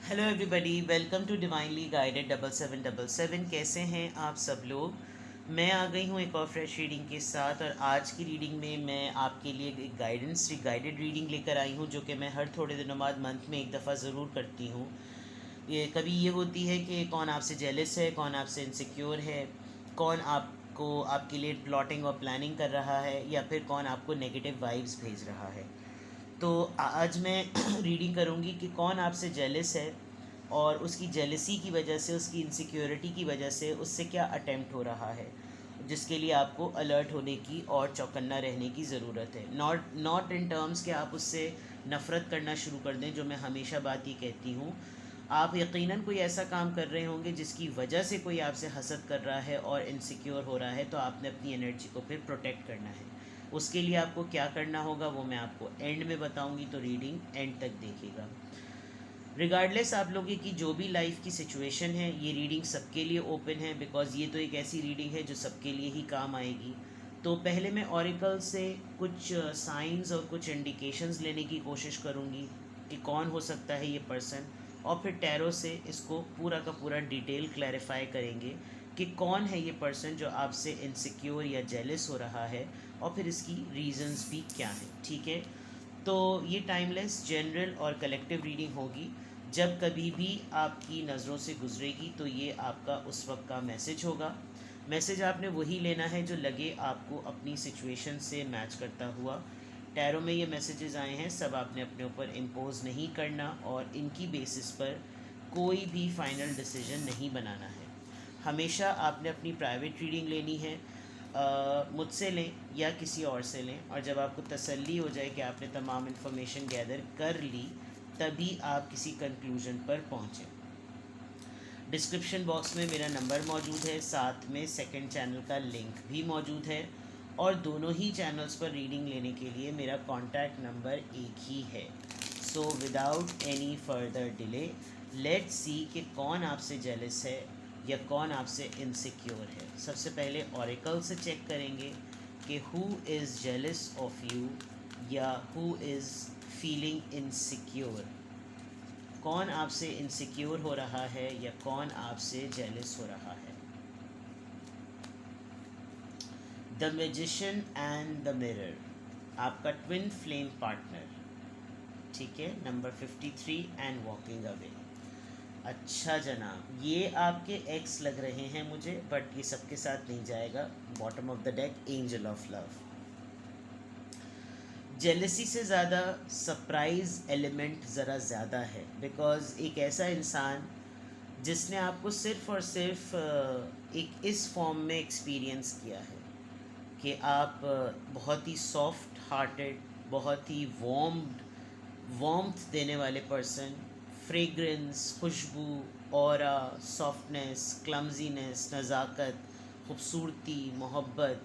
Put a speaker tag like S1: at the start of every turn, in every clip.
S1: Hello everybody, welcome to divinely guided 7777। कैसे हैं आप सब लोग। मैं आ गई हूँ एक और फ्रेश रीडिंग के साथ, और आज की रीडिंग में मैं आपके लिए एक गाइडेड रीडिंग लेकर आई हूँ, जो कि मैं हर थोड़े दिनों बाद मंथ में एक दफ़ा ज़रूर करती हूँ। ये कभी ये होती है कि कौन आपसे जेलस है, कौन आपसे इनसिक्योर है, कौन आपको आपके लिए प्लॉटिंग और प्लानिंग कर रहा है, या फिर कौन आपको नेगेटिव वाइब्स भेज रहा है। तो आज मैं रीडिंग करूँगी कि कौन आपसे जेलस है, और उसकी जेलसी की वजह से, उसकी इनसिक्योरिटी की वजह से उससे क्या अटेम्प्ट हो रहा है, जिसके लिए आपको अलर्ट होने की और चौकन्ना रहने की ज़रूरत है। नॉट नॉट इन टर्म्स कि आप उससे नफ़रत करना शुरू कर दें, जो मैं हमेशा बात ये कहती हूँ। आप यकीनन कोई ऐसा काम कर रहे होंगे जिसकी वजह से कोई आपसे हसद कर रहा है और इनसिक्योर हो रहा है, तो आपने अपनी एनर्जी को फिर प्रोटेक्ट करना है। उसके लिए आपको क्या करना होगा वो मैं आपको एंड में बताऊंगी, तो रीडिंग एंड तक देखिएगा। रिगार्डलेस आप लोगों की जो भी लाइफ की सिचुएशन है, ये रीडिंग सबके लिए ओपन है, बिकॉज़ ये तो एक ऐसी रीडिंग है जो सबके लिए ही काम आएगी। तो पहले मैं ऑरिकल से कुछ साइंस और कुछ इंडिकेशंस लेने की कोशिश करूँगी कि कौन हो सकता है ये पर्सन, और फिर टैरो से इसको पूरा का पूरा डिटेल क्लैरिफाई करेंगे कि कौन है ये पर्सन जो आपसे इनसिक्योर या जेलस हो रहा है, और फिर इसकी रीजंस भी क्या हैं। ठीक है, तो ये टाइमलेस, जनरल और कलेक्टिव रीडिंग होगी। जब कभी भी आपकी नज़रों से गुजरेगी तो ये आपका उस वक्त का मैसेज होगा। मैसेज आपने वही लेना है जो लगे आपको अपनी सिचुएशन से मैच करता हुआ। टैरो में ये मैसेजेस आए हैं, सब आपने अपने ऊपर इम्पोज नहीं करना, और इनकी बेसिस पर कोई भी फाइनल डिसीजन नहीं बनाना है। हमेशा आपने अपनी प्राइवेट रीडिंग लेनी है, मुझसे लें या किसी और से लें, और जब आपको तसल्ली हो जाए कि आपने तमाम इन्फॉर्मेशन गैदर कर ली, तभी आप किसी कंक्लूजन पर पहुँचें। डिस्क्रिप्शन बॉक्स में मेरा नंबर मौजूद है, साथ में सेकंड चैनल का लिंक भी मौजूद है, और दोनों ही चैनल्स पर रीडिंग लेने के लिए मेरा कॉन्टैक्ट नंबर एक ही है। So without any further delay, let's see कि कौन आपसे जेलस है या कौन आपसे इनसिक्योर है। सबसे पहले ऑरिकल से चेक करेंगे कि who is jealous of you, या हु इज़ फीलिंग इनसिक्योर। कौन आपसे इनसिक्योर हो रहा है या कौन आपसे जेलस हो रहा है। The magician and the mirror, आपका ट्विन फ्लेम पार्टनर। ठीक है, नंबर 53 एंड वॉकिंग अवे। अच्छा जनाब, ये आपके एक्स लग रहे हैं मुझे, बट ये सबके साथ नहीं जाएगा। Bottom of the deck, angel of love. Jealousy से ज़्यादा सरप्राइज़ एलिमेंट ज़रा ज़्यादा है, बिकॉज़ एक ऐसा इंसान जिसने आपको सिर्फ़ और सिर्फ एक इस फॉर्म में एक्सपीरियंस किया है कि आप बहुत ही सॉफ्ट हार्टेड, बहुत ही वार्मथ देने वाले पर्सन, फ्रेग्रेंस, खुशबू, ऑरा, सॉफ्टनेस, क्लमजीनेस, नज़ाकत, खूबसूरती, मोहब्बत।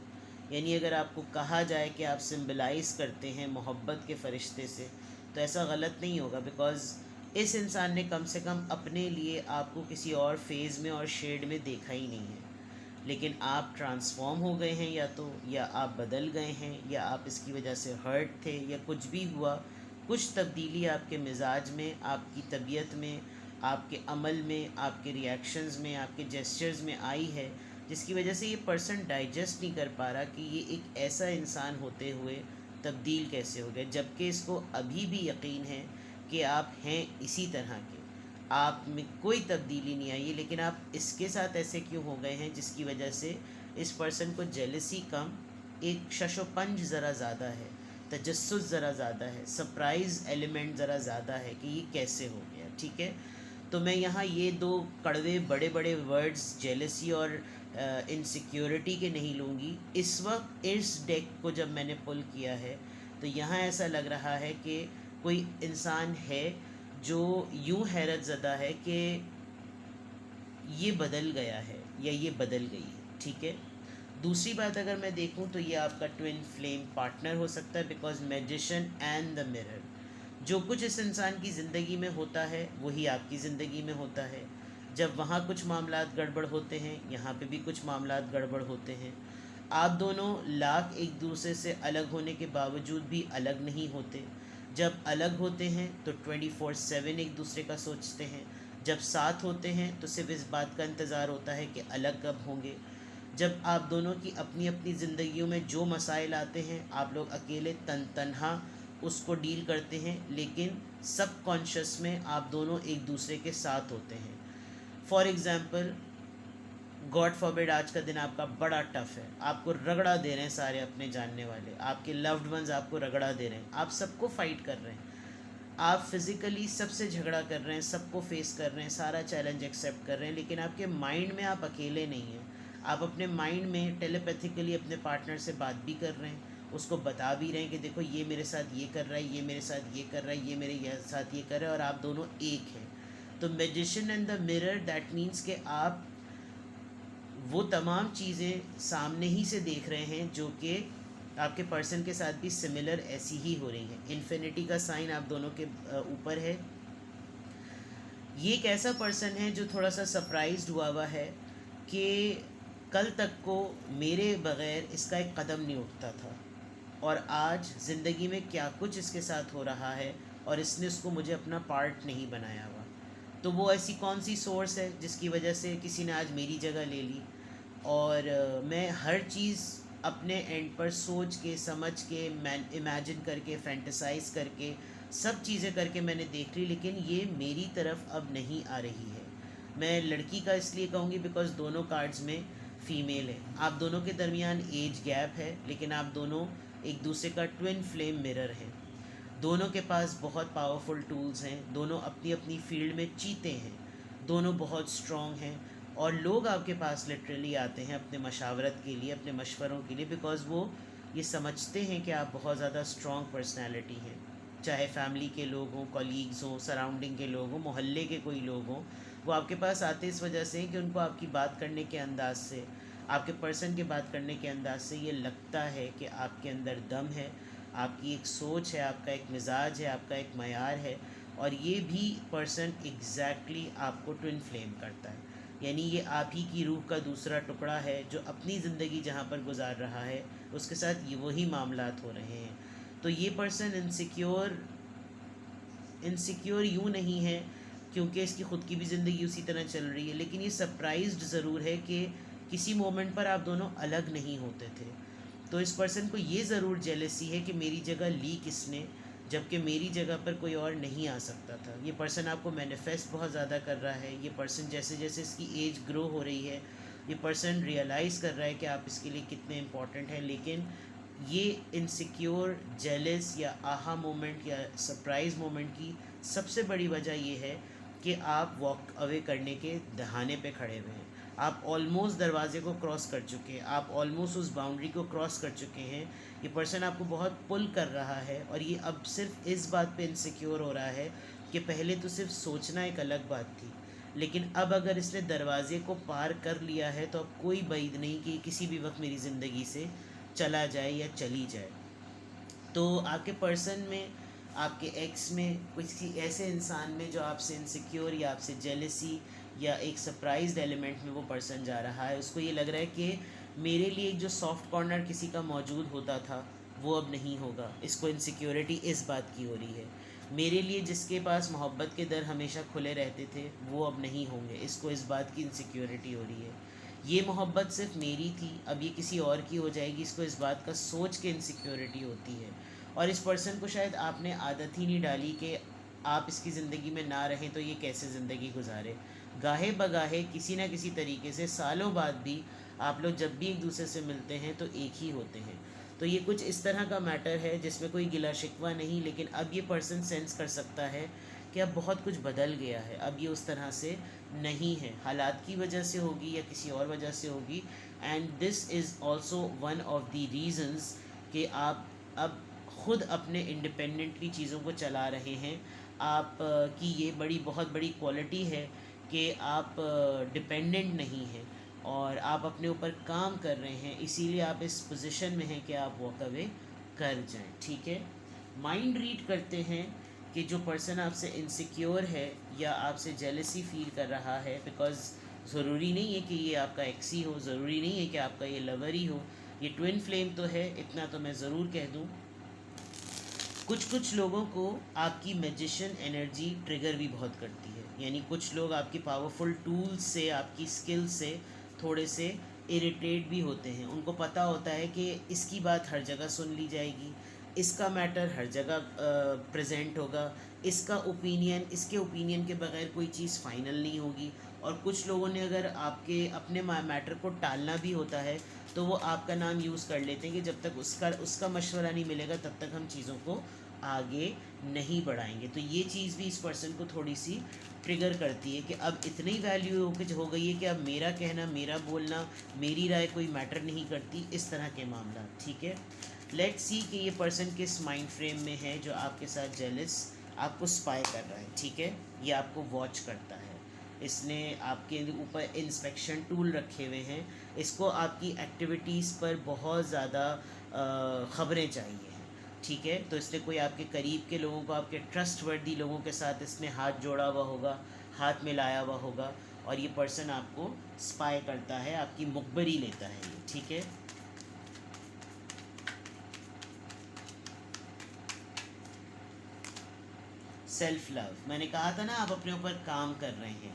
S1: यानी अगर आपको कहा जाए कि आप सिम्बलाइज़ करते हैं मोहब्बत के फ़रिश्ते से, तो ऐसा गलत नहीं होगा, बिकॉज़ इस इंसान ने कम से कम अपने लिए आपको किसी और फेज़ में और शेड में देखा ही नहीं है। लेकिन आप ट्रांसफॉर्म हो गए हैं, या तो, या आप बदल गए हैं, या आप इसकी वजह से हर्ट थे, या कुछ भी हुआ। कुछ तब्दीली आपके मिजाज में, आपकी तबीयत में, आपके अमल में, आपके रिएक्शंस में, आपके जेस्चर्स में आई है, जिसकी वजह से ये पर्सन डाइजेस्ट नहीं कर पा रहा कि ये एक ऐसा इंसान होते हुए तब्दील कैसे हो गया, जबकि इसको अभी भी यकीन है कि आप हैं इसी तरह के, आप में कोई तब्दीली नहीं आई है। लेकिन आप इसके साथ ऐसे क्यों हो गए हैं, जिसकी वजह से इस पर्सन को जेलसी कम, एक शशोपंज ज़रा ज़्यादा है, तजस्सुस ज़रा ज़्यादा है, सरप्राइज़ एलिमेंट ज़रा ज़्यादा है कि ये कैसे हो गया। ठीक है, तो मैं यहाँ ये दो कड़वे बड़े बड़े वर्ड्स जेलसी और इनसिक्योरिटी के नहीं लूँगी। इस वक्त इस डेक को जब मैंने पुल किया है, तो यहाँ ऐसा लग रहा है कि कोई इंसान है जो यूँ हैरत ज़दा है कि ये बदल गया है या ये बदल गई है। ठीक है, दूसरी बात अगर मैं देखूं तो ये आपका ट्विन फ्लेम पार्टनर हो सकता है, because magician and the mirror. जो कुछ इस इंसान की ज़िंदगी में होता है वही आपकी ज़िंदगी में होता है। जब वहाँ कुछ मामलात गड़बड़ होते हैं, यहाँ पे भी कुछ मामलात गड़बड़ होते हैं। आप दोनों लाख एक दूसरे से अलग होने के बावजूद भी अलग नहीं होते। जब अलग होते हैं तो 24/7 एक दूसरे का सोचते हैं, जब साथ होते हैं तो सिर्फ इस बात का इंतज़ार होता है कि अलग कब होंगे। जब आप दोनों की अपनी अपनी ज़िंदगियों में जो मसाइल आते हैं आप लोग अकेले तन्हा उसको डील करते हैं, लेकिन सब कॉन्शियस में आप दोनों एक दूसरे के साथ होते हैं। फॉर एग्ज़ाम्पल, गॉड फॉरबिड आज का दिन आपका बड़ा टफ है, आपको रगड़ा दे रहे हैं सारे अपने जानने वाले, आपके लव्ड वंस आपको रगड़ा दे रहे हैं, आप सबको फाइट कर रहे हैं, आप फिज़िकली सबसे झगड़ा कर रहे हैं, सबको फेस कर रहे हैं, सारा चैलेंज एक्सेप्ट कर रहे हैं, लेकिन आपके माइंड में आप अकेले नहीं हैं। आप अपने माइंड में टेलीपैथिकली अपने पार्टनर से बात भी कर रहे हैं, उसको बता भी रहे हैं कि देखो ये मेरे साथ ये कर रहा है, ये मेरे साथ ये कर रहा है, ये मेरे साथ ये कर रहा है, और आप दोनों एक हैं। तो magician and the mirror, that means कि आप वो तमाम चीज़ें सामने ही से देख रहे हैं जो कि आपके पर्सन के साथ भी सिमिलर ऐसी ही हो रही है। इन्फिनिटी का साइन आप दोनों के ऊपर है। ये एक ऐसा पर्सन है जो थोड़ा सा सरप्राइज्ड हुआ है कि कल तक को मेरे बग़ैर इसका एक कदम नहीं उठता था, और आज ज़िंदगी में क्या कुछ इसके साथ हो रहा है और इसने उसको मुझे अपना पार्ट नहीं बनाया हुआ। तो वो ऐसी कौन सी सोर्स है जिसकी वजह से किसी ने आज मेरी जगह ले ली, और मैं हर चीज़ अपने एंड पर सोच के समझ के इमेजिन करके फैंटेसाइज करके सब चीज़ें करके मैंने देख ली, लेकिन ये मेरी तरफ अब नहीं आ रही है। मैं लड़की का इसलिए कहूँगी बिकॉज दोनों कार्ड्स में फ़ीमेल है। आप दोनों के दरमियान एज गैप है, लेकिन आप दोनों एक दूसरे का ट्विन फ्लेम मिरर हैं। दोनों के पास बहुत पावरफुल टूल्स हैं, दोनों अपनी अपनी फील्ड में चीते हैं, दोनों बहुत स्ट्रॉन्ग हैं, और लोग आपके पास लिटरली आते हैं अपने मशावरत के लिए, अपने मशवरों के लिए, बिकॉज़ वो ये समझते हैं कि आप बहुत ज़्यादा स्ट्रॉन्ग पर्सनैलिटी हैं। चाहे फैमिली के लोग हों, कॉलीग्स हों, सराउंडिंग के लोग हों, मोहल्ले के कोई लोग हों, वो आपके पास आते इस वजह से कि उनको आपकी बात करने के अंदाज से, आपके पर्सन के बात करने के अंदाज से ये लगता है कि आपके अंदर दम है, आपकी एक सोच है, आपका एक मिजाज है, आपका एक मयार है, और ये भी पर्सन एग्जैक्टली आपको ट्विन फ्लेम करता है। यानी ये आप ही की रूह का दूसरा टुकड़ा है जो अपनी ज़िंदगी जहाँ पर गुजार रहा है उसके साथ ये वही मामलात हो रहे हैं। तो ये पर्सन इनसिक्योर यूँ नहीं है क्योंकि इसकी ख़ुद की भी ज़िंदगी उसी तरह चल रही है, लेकिन ये सरप्राइज्ड ज़रूर है कि किसी मोमेंट पर आप दोनों अलग नहीं होते थे। तो इस पर्सन को ये ज़रूर जेलसी है कि मेरी जगह ली किसने, जबकि मेरी जगह पर कोई और नहीं आ सकता था। ये पर्सन आपको मैनिफेस्ट बहुत ज़्यादा कर रहा है। ये पर्सन जैसे जैसे इसकी एज ग्रो हो रही है, ये पर्सन रियलाइज़ कर रहा है कि आप इसके लिए कितने इम्पोर्टेंट हैं, लेकिन ये इनसिक्योर, जेलस या आहा मोमेंट या सरप्राइज़ मोमेंट की सबसे बड़ी वजह ये है कि आप वॉक अवे करने के दहाने पे खड़े हुए हैं। आप ऑलमोस्ट दरवाजे को क्रॉस कर चुके हैं, आप ऑलमोस्ट उस बाउंड्री को क्रॉस कर चुके हैं। ये पर्सन आपको बहुत पुल कर रहा है, और ये अब सिर्फ इस बात पे इनसिक्योर हो रहा है कि पहले तो सिर्फ सोचना एक अलग बात थी, लेकिन अब अगर इसने दरवाजे को पार कर लिया है तो अब कोई बैद नहीं कि किसी भी वक्त मेरी ज़िंदगी से चला जाए या चली जाए। तो आपके पर्सन में, आपके एक्स में, किसी ऐसे इंसान में जो आपसे इनसिक्योर या आपसे जेलसी या एक सरप्राइज्ड एलिमेंट में वो पर्सन जा रहा है, उसको ये लग रहा है कि मेरे लिए एक जो सॉफ्ट कॉर्नर किसी का मौजूद होता था वो अब नहीं होगा। इसको इनसिक्योरिटी इस बात की हो रही है। मेरे लिए जिसके पास मोहब्बत के दर हमेशा खुले रहते थे वो अब नहीं होंगे, इसको इस बात की इनसिक्योरिटी हो रही है। ये मोहब्बत सिर्फ मेरी थी, अब ये किसी और की हो जाएगी, इसको इस बात का सोच के इनसिक्योरिटी होती है। और इस पर्सन को शायद आपने आदत ही नहीं डाली कि आप इसकी ज़िंदगी में ना रहें तो ये कैसे ज़िंदगी गुजारे। गाहे बगाहे किसी न किसी तरीके से सालों बाद भी आप लोग जब भी एक दूसरे से मिलते हैं तो एक ही होते हैं। तो ये कुछ इस तरह का मैटर है जिसमें कोई गिला शिकवा नहीं, लेकिन अब ये पर्सन सेंस कर सकता है कि अब बहुत कुछ बदल गया है, अब ये उस तरह से नहीं है, हालात की वजह से होगी या किसी और वजह से होगी। And this is also one of the reasons कि आप अब ख़ुद अपने इंडिपेंडेंटली चीज़ों को चला रहे हैं। आप की ये बहुत बड़ी क्वालिटी है कि आप डिपेंडेंट नहीं हैं और आप अपने ऊपर काम कर रहे हैं, इसीलिए आप इस पोजीशन में हैं कि आप वॉक अवे कर जाएं। ठीक है, माइंड रीड करते हैं कि जो पर्सन आपसे इनसिक्योर है या आपसे जेलसी फील कर रहा है, बिकॉज़ ज़रूरी नहीं है कि ये आपका एक्स ही हो, ज़रूरी नहीं है कि आपका ये लवर ही हो, ये ट्विन फ्लेम तो है, इतना तो मैं ज़रूर कह दूँ। कुछ लोगों को आपकी मैजिशियन एनर्जी ट्रिगर भी बहुत करती है, यानी कुछ लोग आपकी पावरफुल टूल्स से, आपकी स्किल से थोड़े से इरिटेट भी होते हैं। उनको पता होता है कि इसकी बात हर जगह सुन ली जाएगी, इसका मैटर हर जगह प्रेजेंट होगा, इसके ओपिनियन के बगैर कोई चीज़ फाइनल नहीं होगी। और कुछ लोगों ने अगर आपके अपने मैटर को टालना भी होता है तो वो आपका नाम यूज़ कर लेते हैं कि जब तक उसका मशवरा नहीं मिलेगा तब तक हम चीज़ों को आगे नहीं बढ़ाएंगे। तो ये चीज़ भी इस पर्सन को थोड़ी सी ट्रिगर करती है कि अब इतनी वैल्यू हो गई है कि अब मेरा कहना, मेरा बोलना, मेरी राय कोई मैटर नहीं करती, इस तरह के मामला। ठीक है, लेट्स सी कि ये पर्सन किस माइंड फ्रेम में है जो आपके साथ जेलस, आपको स्पाई कर रहा है। ठीक है, ये आपको वॉच करता है, इसने आपके ऊपर इंस्पेक्शन टूल रखे हुए हैं, इसको आपकी एक्टिविटीज़ पर बहुत ज़्यादा ख़बरें चाहिए। ठीक है, तो इसने कोई आपके करीब के लोगों को, आपके ट्रस्ट वर्दी लोगों के साथ इसने हाथ जोड़ा हुआ होगा, हाथ मिलाया हुआ होगा, और ये पर्सन आपको स्पाई करता है, आपकी मुखबरी लेता है ये। ठीक है, सेल्फ लव, मैंने कहा था ना आप अपने ऊपर काम कर रहे हैं,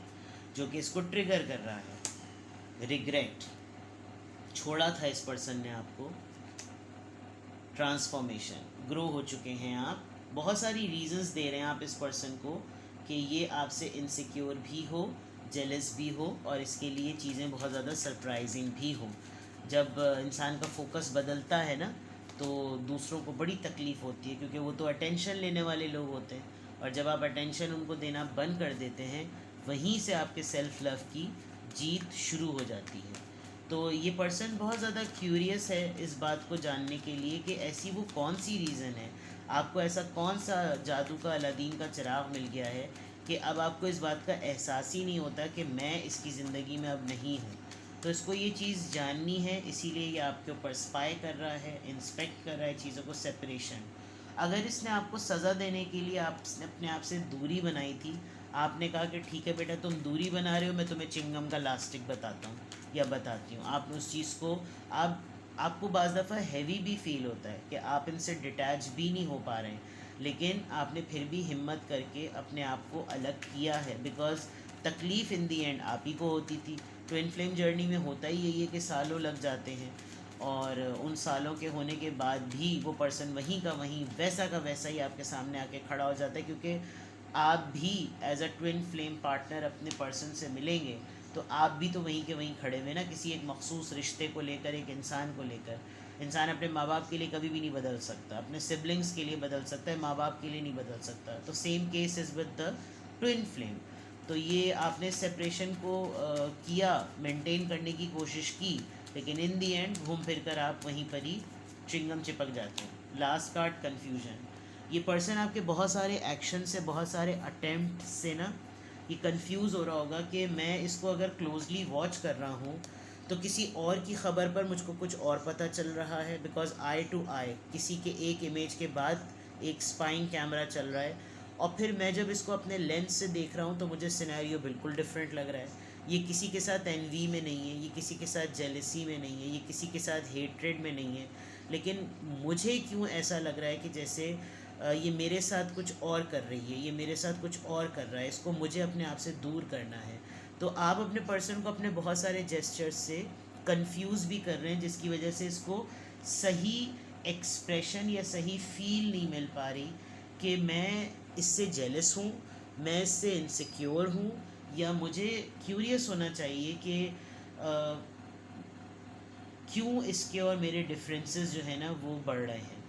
S1: जो कि इसको ट्रिगर कर रहा है। रिग्रेट, छोड़ा था इस पर्सन ने आपको। ट्रांसफॉर्मेशन, ग्रो हो चुके हैं आप। बहुत सारी रीजंस दे रहे हैं आप इस पर्सन को कि ये आपसे इनसिक्योर भी हो, जेलस भी हो, और इसके लिए चीज़ें बहुत ज़्यादा सरप्राइजिंग भी हो। जब इंसान का फोकस बदलता है ना तो दूसरों को बड़ी तकलीफ़ होती है, क्योंकि वो तो अटेंशन लेने वाले लोग होते हैं, और जब आप अटेंशन उनको देना बंद कर देते हैं, वहीं से आपके सेल्फ लव की जीत शुरू हो जाती है। तो ये पर्सन बहुत ज़्यादा क्यूरियस है इस बात को जानने के लिए कि ऐसी वो कौन सी रीज़न है, आपको ऐसा कौन सा जादू का अलादीन का चिराग मिल गया है कि अब आपको इस बात का एहसास ही नहीं होता कि मैं इसकी ज़िंदगी में अब नहीं हूँ। तो इसको ये चीज़ जाननी है, इसीलिए ये आपके ऊपर स्पाई कर रहा है, इंस्पेक्ट कर रहा है चीज़ों को, सेपरेशन। अगर इसने आपको सज़ा देने के लिए आपने अपने आप से दूरी बनाई थी, आपने कहा कि ठीक है बेटा तुम दूरी बना रहे हो, मैं तुम्हें चिंगम का लास्टिक बताता हूँ या बताती हूँ, आपने उस चीज़ को, आपको बाज़ दफ़ा हैवी भी फील होता है कि आप इनसे डिटैच भी नहीं हो पा रहे हैं, लेकिन आपने फिर भी हिम्मत करके अपने आप को अलग किया है, बिकॉज़ तकलीफ़ इन दी एंड आप ही को होती थी। ट्विन फ्लेम जर्नी में होता ही यही है कि सालों लग जाते हैं, और उन सालों के होने के बाद भी वो पर्सन वहीं का वहीं, वैसा का वैसा ही आपके सामने आके खड़ा हो जाता है, क्योंकि आप भी as a twin flame partner अपने पर्सन से मिलेंगे तो आप भी तो वहीं के वहीं खड़े हुए ना, किसी एक मखसूस रिश्ते को लेकर, एक इंसान को लेकर। इंसान अपने माँ बाप के लिए कभी भी नहीं बदल सकता, अपने सिबलिंग्स के लिए बदल सकता है, माँ बाप के लिए नहीं बदल सकता। तो same case is with the twin flame. तो ये आपने सेपरेशन को किया, मेंटेन करने की कोशिश की, लेकिन इन दी एंड घूम फिर कर आप वहीं पर ही चिंगम चिपक जाते हैं। Last card, confusion. ये पर्सन आपके बहुत सारे एक्शन से, बहुत सारे अटेम्प्ट से ना ये कंफ्यूज हो रहा होगा कि मैं इसको अगर क्लोजली वॉच कर रहा हूँ तो किसी और की ख़बर पर मुझको कुछ और पता चल रहा है, बिकॉज आई टू आई, किसी के एक इमेज के बाद एक स्पाइंग कैमरा चल रहा है, और फिर मैं जब इसको अपने लेंस से देख रहा हूँ तो मुझे सिनेरियो बिल्कुल डिफरेंट लग रहा है। ये किसी के साथ एनवी में नहीं है, ये किसी के साथ जेलसी में नहीं है, ये किसी के साथ हेट्रेड में नहीं है, लेकिन मुझे क्यों ऐसा लग रहा है कि जैसे ये मेरे साथ कुछ और कर रही है, ये मेरे साथ कुछ और कर रहा है, इसको मुझे अपने आप से दूर करना है। तो आप अपने पर्सन को अपने बहुत सारे जेस्चर्स से कंफ्यूज भी कर रहे हैं, जिसकी वजह से इसको सही एक्सप्रेशन या सही फील नहीं मिल पा रही कि मैं इससे जेलस हूँ, मैं इससे इनसिक्योर हूँ, या मुझे क्यूरियस होना चाहिए कि क्यों इसके और मेरे डिफरेंसेस जो है ना वो बढ़ रहे हैं।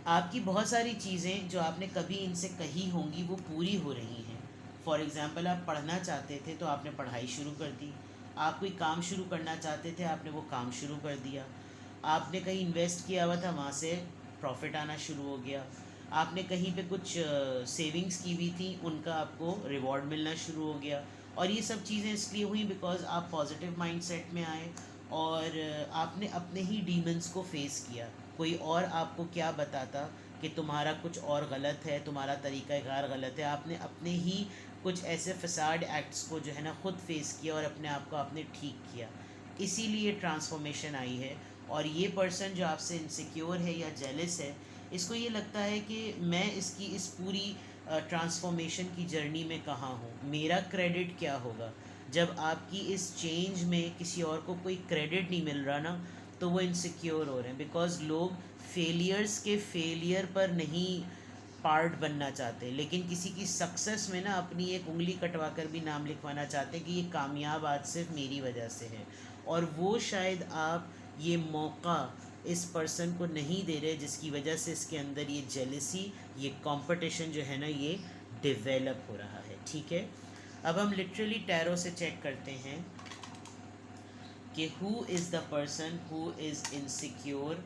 S1: आपकी बहुत सारी चीज़ें जो आपने कभी इनसे कही होंगी वो पूरी हो रही हैं। फॉर एग्ज़ाम्पल, आप पढ़ना चाहते थे तो आपने पढ़ाई शुरू कर दी, आप कोई काम शुरू करना चाहते थे, आपने वो काम शुरू कर दिया, आपने कहीं इन्वेस्ट किया हुआ था, वहाँ से प्रॉफिट आना शुरू हो गया, आपने कहीं पे कुछ सेविंग्स की हुई थी, उनका आपको रिवॉर्ड मिलना शुरू हो गया। और ये सब चीज़ें इसलिए हुई बिकॉज आप पॉजिटिव माइंडसेट में आए और आपने अपने ही डीमंस को फेस किया। कोई और आपको क्या बताता कि तुम्हारा कुछ और गलत है, तुम्हारा तरीक़ाकार गलत है। आपने अपने ही कुछ ऐसे फसाड एक्ट्स को जो है ना ख़ुद फेस किया और अपने आप को आपने ठीक किया, इसीलिए ट्रांसफॉर्मेशन आई है। और ये पर्सन जो आपसे इनसिक्योर है या जेलस है, इसको ये लगता है कि मैं इसकी इस पूरी ट्रांसफॉर्मेशन की जर्नी में कहाँ हूँ, मेरा क्रेडिट क्या होगा। जब आपकी इस चेंज में किसी और को कोई क्रेडिट नहीं मिल रहा ना, तो वो इनसिक्योर हो रहे हैं, बिकॉज लोग फेलियर्स के फेलियर पर नहीं पार्ट बनना चाहते, लेकिन किसी की सक्सेस में ना अपनी एक उंगली कटवा कर भी नाम लिखवाना चाहते हैं कि ये कामयाब आज सिर्फ मेरी वजह से है। और वो शायद आप ये मौका इस पर्सन को नहीं दे रहे, जिसकी वजह से इसके अंदर ये जेलसी, ये कंपटीशन जो है ना, ये डेवलप हो रहा है। ठीक है, अब हम लिटरली टैरो से चेक करते हैं कि who is the person who is insecure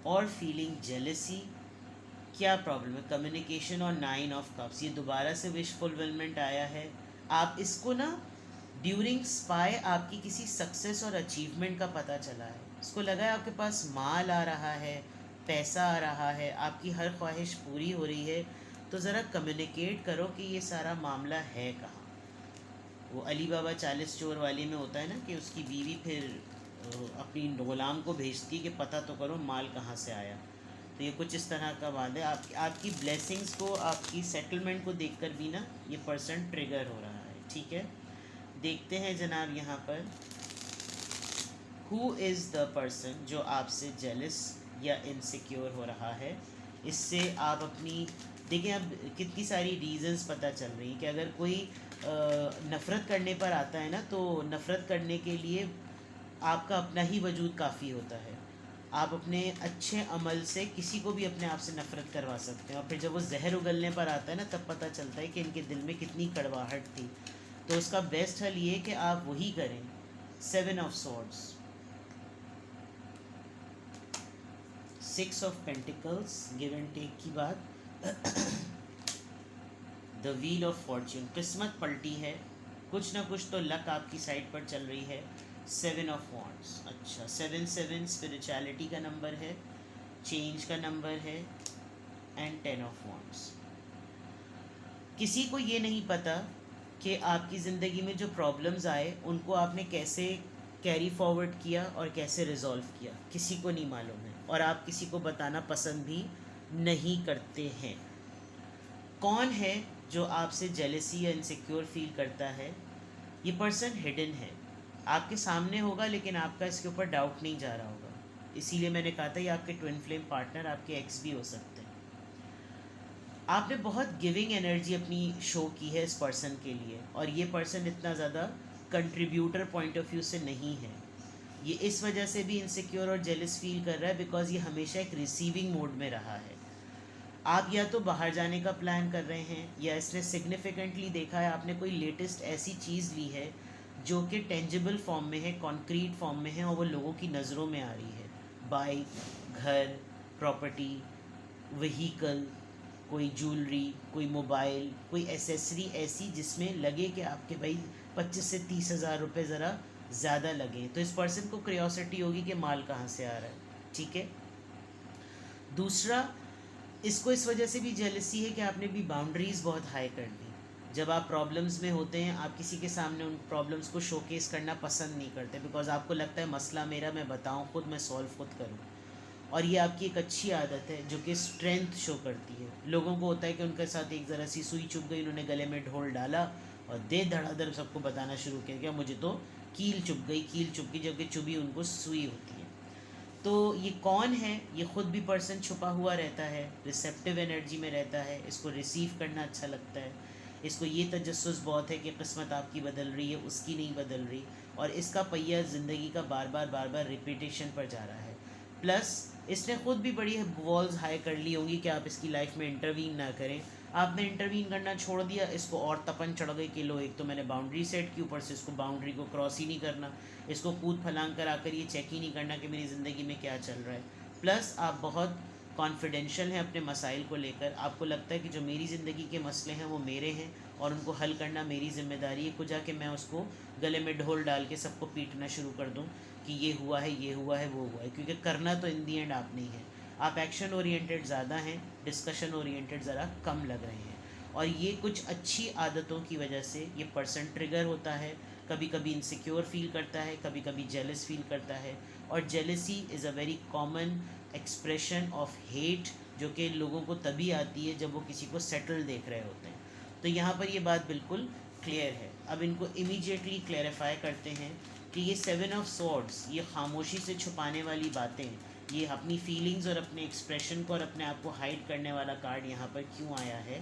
S1: और फीलिंग जेलसी। क्या प्रॉब्लम है? कम्युनिकेशन और 9 ऑफ कप्स, ये दोबारा से विश फुलफिलमेंट आया है। आप इसको ना ड्यूरिंग स्पाई आपकी किसी सक्सेस और अचीवमेंट का पता चला है, इसको लगा है आपके पास माल आ रहा है, पैसा आ रहा है, आपकी हर ख्वाहिश पूरी हो रही है, तो ज़रा कम्युनिकेट करो कि ये सारा मामला है कहाँ। वो अली बाबा 40 चोर वाली में होता है ना कि उसकी बीवी फिर अपनी गुलाम को भेजती है कि पता तो करो माल कहाँ से आया। तो ये कुछ इस तरह का बात है। आपकी ब्लेसिंग्स को, आपकी सेटलमेंट को देखकर भी ना ये पर्सन ट्रिगर हो रहा है। ठीक है, देखते हैं जनाब यहाँ पर हु इज़ द पर्सन जो आपसे जेलस या इनसिक्योर हो रहा है। इससे आप अपनी देखिए, अब कितनी सारी रीज़न्स पता चल रही हैं कि अगर कोई नफ़रत करने पर आता है ना, तो नफ़रत करने के लिए आपका अपना ही वजूद काफ़ी होता है। आप अपने अच्छे अमल से किसी को भी अपने आप से नफ़रत करवा सकते हैं, और फिर जब वो जहर उगलने पर आता है ना, तब पता चलता है कि इनके दिल में कितनी कड़वाहट थी। तो उसका बेस्ट हल ये कि आप वही करें। 7 of swords, 6 of pentacles, give and take की बात, द व्हील ऑफ फॉर्च्यून, किस्मत पलटी है, कुछ ना कुछ तो लक आपकी साइड पर चल रही है। 7 ऑफ वॉन्ड्स, अच्छा 7 स्पिरिचुअलिटी का नंबर है, चेंज का नंबर है, एंड 10 ऑफ वॉन्ड्स। किसी को ये नहीं पता कि आपकी ज़िंदगी में जो प्रॉब्लम्स आए उनको आपने कैसे कैरी फॉरवर्ड किया और कैसे रिजॉल्व किया, किसी को नहीं मालूम है, और आप किसी को बताना पसंद भी नहीं करते हैं। कौन है जो आपसे जेलसी या इनसिक्योर फील करता है? ये पर्सन हिडन है, आपके सामने होगा लेकिन आपका इसके ऊपर डाउट नहीं जा रहा होगा। इसीलिए मैंने कहा था ये आपके ट्विन फ्लेम पार्टनर, आपके एक्स भी हो सकते हैं। आपने बहुत गिविंग एनर्जी अपनी शो की है इस पर्सन के लिए, और ये पर्सन इतना ज़्यादा कंट्रीब्यूटर पॉइंट ऑफ व्यू से नहीं है। ये इस वजह से भी इनसिक्योर और जेलस फील कर रहा है बिकॉज ये हमेशा एक रिसीविंग मोड में रहा है। आप या तो बाहर जाने का प्लान कर रहे हैं, या इसने सिग्निफिकेंटली देखा है आपने कोई लेटेस्ट ऐसी चीज़ ली है जो कि टेंजिबल फॉर्म में है, कॉन्क्रीट फॉर्म में है, और वो लोगों की नज़रों में आ रही है। बाइक, घर, प्रॉपर्टी, व्हीकल, कोई ज्वेलरी, कोई मोबाइल, कोई एसेसरी ऐसी जिसमें लगे कि आपके भाई 25 से 30 हज़ार रुपये ज़रा ज़्यादा लगे, तो इस पर्सन को क्यूरियोसिटी होगी कि माल कहाँ से आ रहा है। ठीक है, दूसरा, इसको इस वजह से भी जेलसी है कि आपने भी बाउंड्रीज़ बहुत हाई कर दी। जब आप प्रॉब्लम्स में होते हैं, आप किसी के सामने उन प्रॉब्लम्स को शोकेस करना पसंद नहीं करते, बिकॉज आपको लगता है मसला मेरा, मैं बताऊँ खुद, मैं सॉल्व खुद करूँ। और ये आपकी एक अच्छी आदत है जो कि स्ट्रेंथ शो करती है। लोगों को होता है कि उनके साथ एक ज़रा सी सुई चुभ गई, उन्होंने गले में ढोल डाला और दे धड़ाधड़ सबको बताना शुरू किया कि मुझे तो कील चुभ गई, कील चुभ गई, जबकि चुभी उनको सुई होती है। तो ये कौन है? ये ख़ुद भी पर्सन छुपा हुआ रहता है, रिसेप्टिव एनर्जी में रहता है, इसको रिसीव करना अच्छा लगता है, इसको ये तजस्सुस बहुत है कि किस्मत आपकी बदल रही है, उसकी नहीं बदल रही, और इसका पहिया ज़िंदगी का बार बार रिपीटेशन पर जा रहा है। प्लस इसने ख़ुद भी बड़ी वॉल्स हाई कर ली होंगी कि आप इसकी लाइफ में इंटरवीन ना करें। आपने इंटरवीन करना छोड़ दिया, इसको और तपन चढ़ गई कि लो, एक तो मैंने बाउंड्री सेट की, ऊपर से इसको बाउंड्री को क्रॉस ही नहीं करना, इसको कूद फलांग कर आकर ये चेक ही नहीं करना कि मेरी ज़िंदगी में क्या चल रहा है। प्लस आप बहुत कॉन्फिडेंशियल हैं अपने मसाइल को लेकर, आपको लगता है कि जो मेरी ज़िंदगी के मसले हैं वो मेरे हैं और उनको हल करना मेरी ज़िम्मेदारी है। कुछ जाके मैं उसको गले में ढोल डाल के सबको पीटना शुरू कर दूँ कि ये हुआ है, ये हुआ है, वो हुआ है, क्योंकि करना तो इन दी एंड आप नहीं है। आप एक्शन ओरिएंटेड ज़्यादा हैं, डिस्कशन ओरिएंटेड ज़रा कम लग रहे हैं, और ये कुछ अच्छी आदतों की वजह से ये पर्सन ट्रिगर होता है। कभी कभी इनसिक्योर फील करता है, कभी कभी जेलस फील करता है, और jealousy is a very common expression of hate जो कि लोगों को तभी आती है जब वो किसी को सेटल देख रहे होते हैं। तो यहाँ पर ये बात बिल्कुल क्लियर है। अब इनको इमीडिएटली क्लैरिफाई करते हैं कि ये 7 ऑफ सॉर्ड्स, ये खामोशी से छुपाने वाली बातें, ये अपनी फीलिंग्स और अपने एक्सप्रेशन को और अपने आप को हाइड करने वाला कार्ड यहाँ पर क्यों आया है।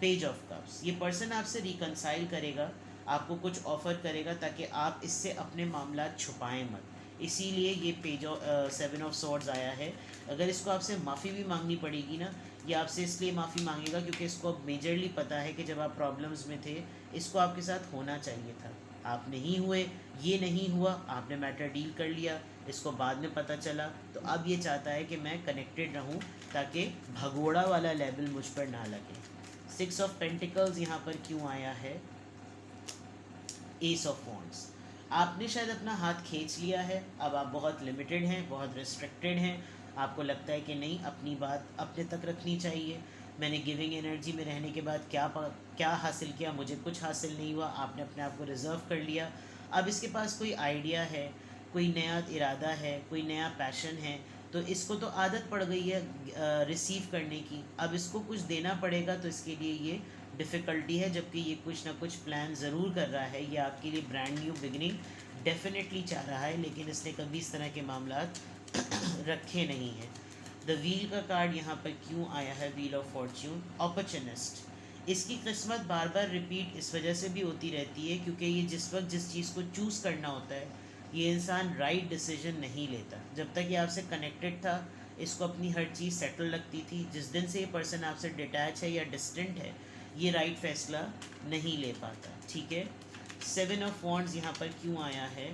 S1: पेज ऑफ कप्स, ये पर्सन आपसे रिकनसाइल करेगा, आपको कुछ ऑफ़र करेगा ताकि आप इससे अपने मामला छुपाएं मत, इसीलिए ये पेज ऑफ 7 ऑफ सॉर्ड्स आया है। अगर इसको आपसे माफ़ी भी मांगनी पड़ेगी ना, ये आपसे इसलिए माफ़ी मांगेगा क्योंकि इसको अब मेजरली पता है कि जब आप प्रॉब्लम्स में थे इसको आपके साथ होना चाहिए था, आप नहीं हुए, ये नहीं हुआ, आपने मैटर डील कर लिया, इसको बाद में पता चला, तो अब ये चाहता है कि मैं कनेक्टेड रहूं ताकि भगोड़ा वाला लेवल मुझ पर ना लगे। 6 ऑफ पेंटिकल्स यहाँ पर क्यों आया है। एस ऑफ वॉन्ड्स, आपने शायद अपना हाथ खींच लिया है, अब आप बहुत लिमिटेड हैं, बहुत रिस्ट्रिक्टेड हैं, आपको लगता है कि नहीं अपनी बात अपने तक रखनी चाहिए, मैंने गिविंग एनर्जी में रहने के बाद क्या हासिल किया, मुझे कुछ हासिल नहीं हुआ, आपने अपने आप को रिज़र्व कर लिया। अब इसके पास कोई आइडिया है, कोई नया इरादा है, कोई नया पैशन है, तो इसको तो आदत पड़ गई है रिसीव करने की, अब इसको कुछ देना पड़ेगा, तो इसके लिए ये डिफ़िकल्टी है, जबकि ये कुछ ना कुछ प्लान ज़रूर कर रहा है, ये आपके लिए ब्रांड न्यू बिगनिंग डेफिनेटली चाह रहा है, लेकिन इसने कभी इस तरह के मामलात रखे नहीं हैं। द व्हील का कार्ड यहाँ पर क्यों आया है, व्हील ऑफ फॉर्च्यून, अपॉर्चुनिस्ट, इसकी किस्मत बार बार रिपीट इस वजह से भी होती रहती है क्योंकि ये जिस वक्त जिस चीज़ को चूज़ करना होता है ये इंसान राइट डिसीजन नहीं लेता। जब तक ये आपसे कनेक्टेड था इसको अपनी हर चीज़ सेटल लगती थी, जिस दिन से ये पर्सन आपसे डिटैच है या डिस्टेंट है ये राइट फैसला नहीं ले पाता। ठीक है, 7 ऑफ वॉन्ड्स यहाँ पर क्यों आया है,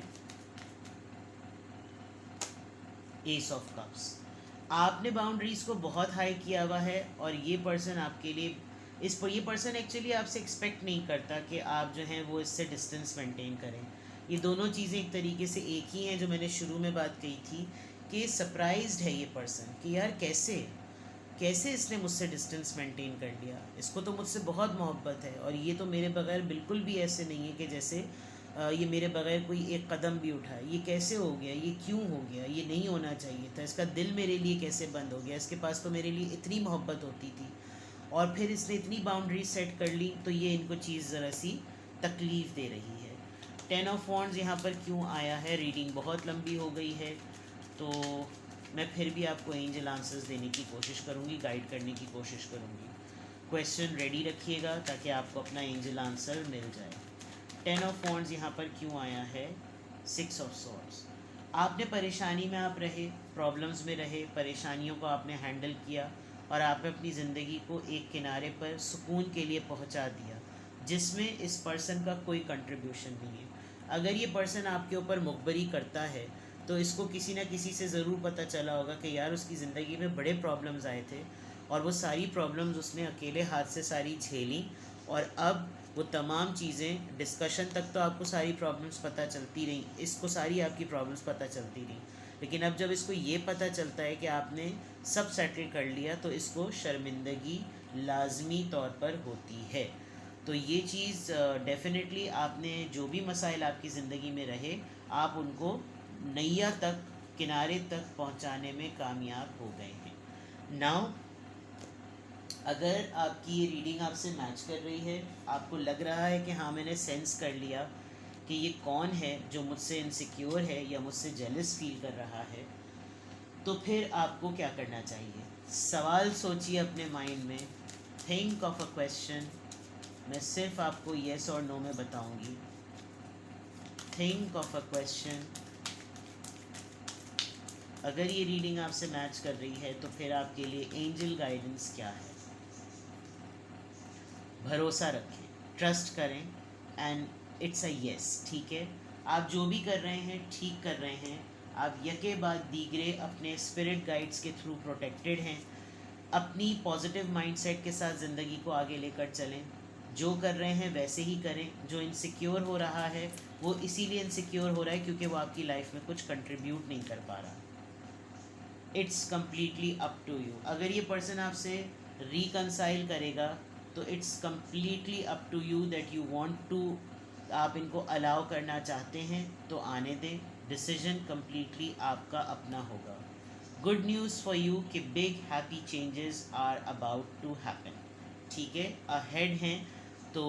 S1: एस ऑफ कप्स, आपने बाउंड्रीज़ को बहुत हाई किया हुआ है और ये पर्सन आपके लिए ये पर्सन एक्चुअली आपसे एक्सपेक्ट नहीं करता कि आप जो हैं वो इससे डिस्टेंस मेंटेन करें। ये दोनों चीज़ें एक तरीके से एक ही हैं, जो मैंने शुरू में बात कही थी कि सरप्राइज्ड है ये पर्सन कि यार कैसे इसने मुझसे डिस्टेंस मेंटेन कर लिया, इसको तो मुझसे बहुत मोहब्बत है और ये तो मेरे बगैर बिल्कुल भी ऐसे नहीं है कि जैसे ये मेरे बगैर कोई एक कदम भी उठाए, ये कैसे हो गया, ये क्यों हो गया, ये नहीं होना चाहिए था, इसका दिल मेरे लिए कैसे बंद हो गया, इसके पास तो मेरे लिए इतनी मोहब्बत होती थी और फिर इसने इतनी बाउंड्री सेट कर ली, तो ये इनको चीज़ ज़रा सी तकलीफ़ दे रही है। 10 ऑफ वॉन्ड्स यहाँ पर क्यों आया है, रीडिंग बहुत लंबी हो गई है तो मैं फिर भी आपको एंजल आंसर्स देने की कोशिश करूँगी, गाइड करने की कोशिश करूँगी। क्वेश्चन रेडी रखिएगा ताकि आपको अपना एंजल आंसर मिल जाए। 10 ऑफ वॉन्ड्स यहाँ पर क्यों आया है, 6 ऑफ सॉर्ड्स, आपने परेशानी में आप रहे, प्रॉब्लम्स में रहे, परेशानियों को आपने हैंडल किया और आपने अपनी ज़िंदगी को एक किनारे पर सुकून के लिए पहुँचा दिया जिसमें इस पर्सन का कोई कंट्रीब्यूशन नहीं है। अगर ये पर्सन आपके ऊपर मुखबरी करता है तो इसको किसी न किसी से ज़रूर पता चला होगा कि यार उसकी ज़िंदगी में बड़े प्रॉब्लम्स आए थे और वो सारी प्रॉब्लम्स उसने अकेले हाथ से सारी झेली और अब वो तमाम चीज़ें, डिस्कशन तक तो आपको सारी प्रॉब्लम्स पता चलती रही, इसको सारी आपकी प्रॉब्लम्स पता चलती रही, लेकिन अब जब इसको ये पता चलता है कि आपने सब सेटल कर लिया तो इसको शर्मिंदगी लाजमी तौर पर होती है। तो ये चीज़ डेफिनेटली आपने जो भी मसाइल आपकी ज़िंदगी में रहे आप उनको नैया तक, किनारे तक पहुंचाने में कामयाब हो गए हैं। नाउ अगर आपकी ये रीडिंग आपसे मैच कर रही है, आपको लग रहा है कि हाँ मैंने सेंस कर लिया कि ये कौन है जो मुझसे इनसिक्योर है या मुझसे जेलस फील कर रहा है, तो फिर आपको क्या करना चाहिए, सवाल सोचिए अपने माइंड में, थिंक ऑफ अ क्वेश्चन, मैं सिर्फ आपको येस और नो में बताऊंगी। थिंक ऑफ अ क्वेश्चन, अगर ये रीडिंग आपसे मैच कर रही है तो फिर आपके लिए एंजल गाइडेंस क्या है। भरोसा रखें, ट्रस्ट करें एंड इट्स अ येस। ठीक है, आप जो भी कर रहे हैं ठीक कर रहे हैं, आप यके बाद दीगरे अपने स्पिरिट गाइड्स के थ्रू प्रोटेक्टेड हैं। अपनी पॉजिटिव माइंडसेट के साथ ज़िंदगी को आगे लेकर चलें, जो कर रहे हैं वैसे ही करें। जो इनसिक्योर हो रहा है वो इसीलिए इनसिक्योर हो रहा है क्योंकि वो आपकी लाइफ में कुछ कंट्रीब्यूट नहीं कर पा रहा। It's completely up to you. अगर ये पर्सन आपसे रिकनसाइल करेगा तो it's completely up to you that you want to, आप इनको अलाउ करना चाहते हैं तो आने दें, डिसीजन कम्प्लीटली आपका अपना होगा। गुड न्यूज़ फॉर यू कि big happy changes are about to happen, ठीक है, अहेड हैं। तो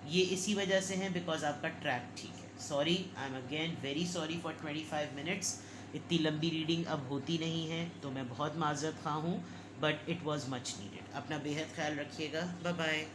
S1: ये इसी वजह से हैं बिकॉज आपका ट्रैक ठीक है। Sorry, I am again very sorry for 25 minutes. इतनी लंबी रीडिंग अब होती नहीं है तो मैं बहुत माजरत खा हूँ, but it was much needed. अपना बेहद ख्याल रखिएगा। Bye bye.